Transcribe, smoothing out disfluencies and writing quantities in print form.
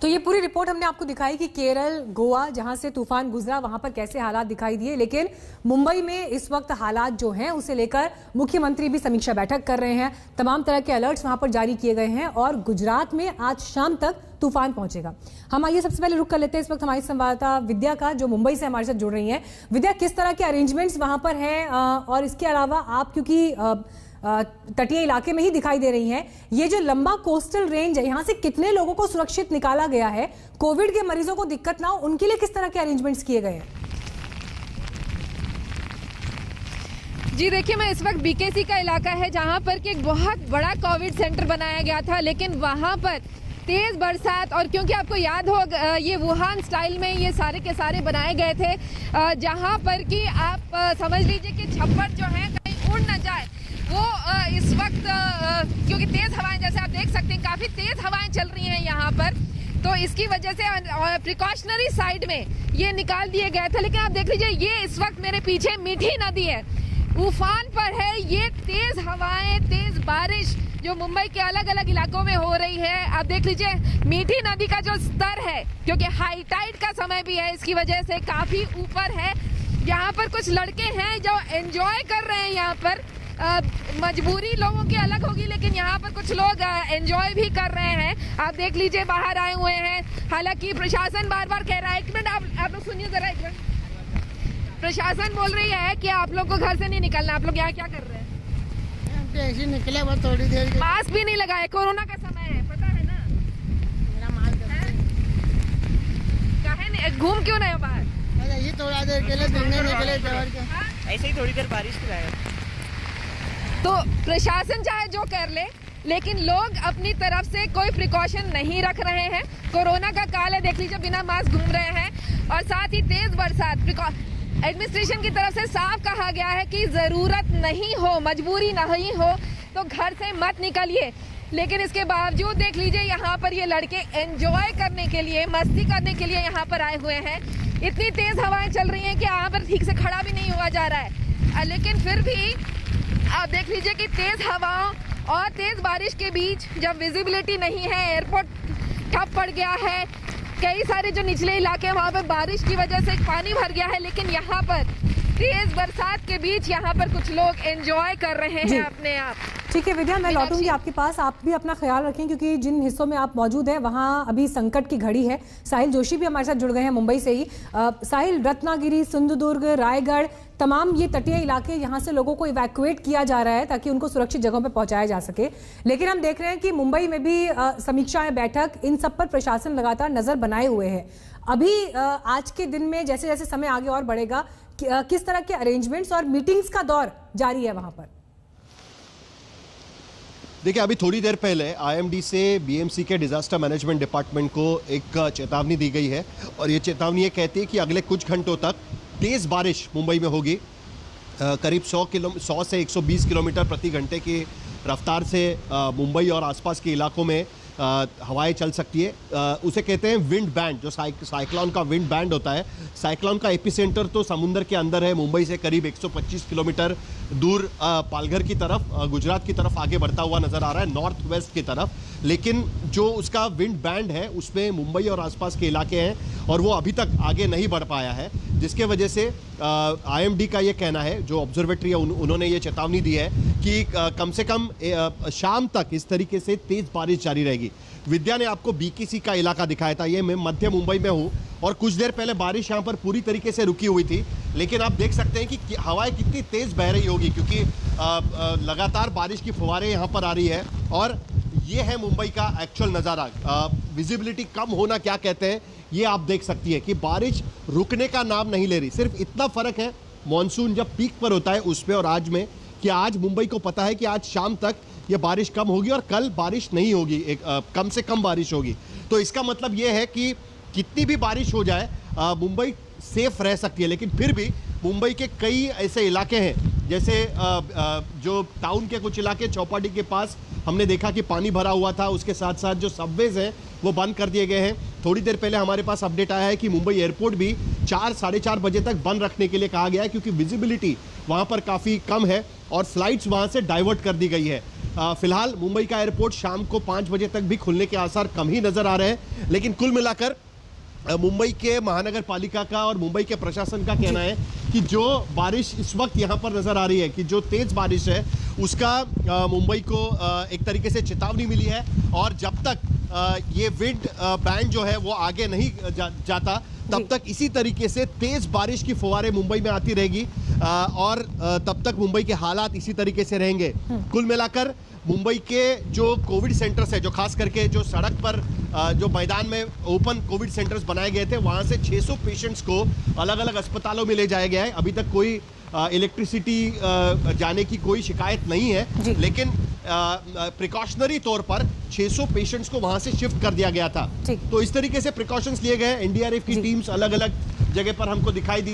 तो ये पूरी रिपोर्ट हमने आपको दिखाई कि केरल, गोवा जहां से तूफान गुजरा वहां पर कैसे हालात दिखाई दिए, लेकिन मुंबई में इस वक्त हालात जो हैं उसे लेकर मुख्यमंत्री भी समीक्षा बैठक कर रहे हैं। तमाम तरह के अलर्ट्स वहां पर जारी किए गए हैं और गुजरात में आज शाम तक तूफान पहुंचेगा। हम आइए सबसे पहले रुक कर लेते हैं इस वक्त हमारी संवाददाता विद्या का, जो मुंबई से हमारे साथ जुड़ रही हैं। विद्या, किस तरह के अरेंजमेंट्स वहां पर हैं और इसके अलावा आप क्योंकि तटीय इलाके में ही दिखाई दे रही हैं, ये जो लंबा कोस्टल रेंज है यहाँ से कितने लोगों को सुरक्षित निकाला गया है? कोविड के मरीजों को दिक्कत ना हो उनके लिए किस तरह के अरेंजमेंट्स किए गए हैं? जी देखिए, मैं इस वक्त बीकेसी का इलाका है जहां पर कि एक बहुत बड़ा कोविड सेंटर बनाया गया था, लेकिन वहां पर तेज बरसात और क्योंकि आपको याद हो ये वुहान स्टाइल में ये सारे के सारे बनाए गए थे, जहां पर कि आप समझ लीजिए कि छप्पर जो है कहीं उड़ न जाए, वो इस वक्त क्योंकि तेज हवाएं, जैसे आप देख सकते हैं काफी तेज हवाएं चल रही हैं यहाँ पर, तो इसकी वजह से प्रिकॉशनरी साइड में ये निकाल दिए गए थे। लेकिन आप देख लीजिए, ये इस वक्त मेरे पीछे मीठी नदी है, उफान पर है। ये तेज हवाएं, तेज बारिश जो मुंबई के अलग अलग इलाकों में हो रही है, आप देख लीजिए मीठी नदी का जो स्तर है, क्योंकि हाई टाइड का समय भी है, इसकी वजह से काफी ऊपर है। यहाँ पर कुछ लड़के हैं जो एंजॉय कर रहे हैं यहाँ पर। मजबूरी लोगों की अलग होगी, लेकिन यहाँ पर कुछ लोग एंजॉय भी कर रहे हैं। आप देख लीजिए बाहर आए हुए हैं। हालांकि प्रशासन बार बार कह रहा है, एक मिनट आप लोग सुनिए जरा, एक मिनट। प्रशासन बोल रही है कि आप लोग को घर से नहीं निकलना। आप लोग यहाँ क्या कर रहे हैं? ऐसे निकले बस थोड़ी देर। मास्क भी नहीं लगाए, कोरोना का समय है, पता है ना। मेरा मास्क काहे नहीं, घूम क्यों रहे हो बाहर? ये थोड़ा देर के लिए घूमने निकले थे, ऐसे ही थोड़ी देर बारिश की है। तो प्रशासन चाहे जो कर ले, लेकिन लोग अपनी तरफ से कोई प्रिकॉशन नहीं रख रहे हैं। कोरोना का काल है, देख लीजिए बिना मास्क घूम रहे हैं और साथ ही तेज बरसात। एडमिनिस्ट्रेशन की तरफ से साफ कहा गया है कि जरूरत नहीं हो, मजबूरी नहीं हो तो घर से मत निकलिए। लेकिन इसके बावजूद देख लीजिए यहाँ पर ये लड़के एंजॉय करने के लिए, मस्ती करने के लिए यहाँ पर आए हुए हैं। इतनी तेज हवाएं चल रही हैं कि यहाँ पर ठीक से खड़ा भी नहीं हुआ जा रहा है, लेकिन फिर भी आप देख लीजिए कि तेज हवाओं और तेज बारिश के बीच जब विजिबिलिटी नहीं है, एयरपोर्ट ठप पड़ गया है, कई सारे जो निचले इलाके हैं वहाँ पर बारिश की वजह से पानी भर गया है, लेकिन यहाँ पर तेज बरसात के बीच यहाँ पर कुछ लोग एंजॉय कर रहे हैं अपने आप। ठीक है विद्या, मैं लौटूंगी आपके पास। आप भी अपना ख्याल रखें क्योंकि जिन हिस्सों में आप मौजूद हैं वहाँ अभी संकट की घड़ी है। साहिल जोशी भी हमारे साथ जुड़ गए हैं मुंबई से ही। साहिल, रत्नागिरी, सिंधुदुर्ग, रायगढ़, तमाम ये तटीय इलाके, यहाँ से लोगों को इवैक्यूएट किया जा रहा है ताकि उनको सुरक्षित जगहों पर पहुंचाया जा सके। लेकिन हम देख रहे हैं कि मुंबई में भी समीक्षाएं, बैठक, इन सब पर प्रशासन लगातार नजर बनाए हुए है। अभी आज के दिन में जैसे जैसे समय आगे और बढ़ेगा, किस तरह के अरेंजमेंट्स और मीटिंग्स का दौर जारी है वहां पर? देखिए, अभी थोड़ी देर पहले आईएमडी से बीएमसी के डिजास्टर मैनेजमेंट डिपार्टमेंट को एक चेतावनी दी गई है और ये चेतावनी ये कहती है कि अगले कुछ घंटों तक तेज बारिश मुंबई में होगी। करीब 100 से 120 किलोमीटर प्रति घंटे की रफ्तार से मुंबई और आसपास के इलाकों में हवाएं चल सकती है। उसे कहते हैं विंड बैंड, जो साइक्लोन का विंड बैंड होता है। साइक्लोन का एपिसेंटर तो समुद्र के अंदर है, मुंबई से करीब 125 किलोमीटर दूर पालघर की तरफ, गुजरात की तरफ आगे बढ़ता हुआ नजर आ रहा है, नॉर्थ वेस्ट की तरफ। लेकिन जो उसका विंड बैंड है उसमें मुंबई और आसपास के इलाके हैं और वो अभी तक आगे नहीं बढ़ पाया है, जिसके वजह से आईएमडी का ये कहना है, जो ऑब्जर्वेटरी है उन्होंने ये चेतावनी दी है कि कम से कम शाम तक इस तरीके से तेज बारिश जारी रहेगी। विद्या ने आपको बीकेसी का इलाका दिखाया था, ये मैं मध्य मुंबई में हूँ और कुछ देर पहले बारिश यहाँ पर पूरी तरीके से रुकी हुई थी, लेकिन आप देख सकते हैं कि हवाएं कितनी तेज बह रही होगी क्योंकि लगातार बारिश की फुहारें यहाँ पर आ रही है। और ये है मुंबई का एक्चुअल नज़ारा। विजिबिलिटी कम होना क्या कहते हैं ये आप देख सकती है कि बारिश रुकने का नाम नहीं ले रही। सिर्फ इतना फर्क है मॉनसून जब पीक पर होता है उस पे और आज में, कि आज मुंबई को पता है कि आज शाम तक ये बारिश कम होगी और कल बारिश नहीं होगी, कम से कम बारिश होगी। तो इसका मतलब ये है कि कितनी भी बारिश हो जाए मुंबई सेफ रह सकती है। लेकिन फिर भी मुंबई के कई ऐसे इलाके हैं, जैसे जो टाउन के कुछ इलाके, चौपाटी के पास हमने देखा कि पानी भरा हुआ था। उसके साथ साथ जो सबवेज हैं वो बंद कर दिए गए हैं। थोड़ी देर पहले हमारे पास अपडेट आया है कि मुंबई एयरपोर्ट भी 4 साढ़े 4 बजे तक बंद रखने के लिए कहा गया है क्योंकि विजिबिलिटी वहां पर काफ़ी कम है और फ्लाइट्स वहां से डाइवर्ट कर दी गई है। फिलहाल मुंबई का एयरपोर्ट शाम को 5 बजे तक भी खुलने के आसार कम ही नजर आ रहे हैं, लेकिन कुल मिलाकर मुंबई के महानगर पालिका का और मुंबई के प्रशासन का कहना है कि जो बारिश इस वक्त यहां पर नजर आ रही है, कि जो तेज बारिश है उसका मुंबई को एक तरीके से चेतावनी मिली है, और जब तक ये विंड बैंड जो है वो आगे नहीं जाता तब तक इसी तरीके से तेज बारिश की फुहारें मुंबई में आती रहेगी, और तब तक मुंबई के हालात इसी तरीके से रहेंगे। कुल मिलाकर मुंबई के जो कोविड सेंटर्स है, जो खास करके जो सड़क पर जो मैदान में ओपन कोविड सेंटर्स बनाए गए थे, वहां से 600 पेशेंट्स को अलग अलग अस्पतालों में ले जाया गया है। अभी तक कोई इलेक्ट्रिसिटी जाने की कोई शिकायत नहीं है, लेकिन प्रिकॉशनरी तौर पर 600 पेशेंट्स को वहां से शिफ्ट कर दिया गया था। तो इस तरीके से प्रिकॉशंस लिए गए। एनडीआरएफ की टीम्स अलग अलग जगह पर हमको दिखाई दी थी।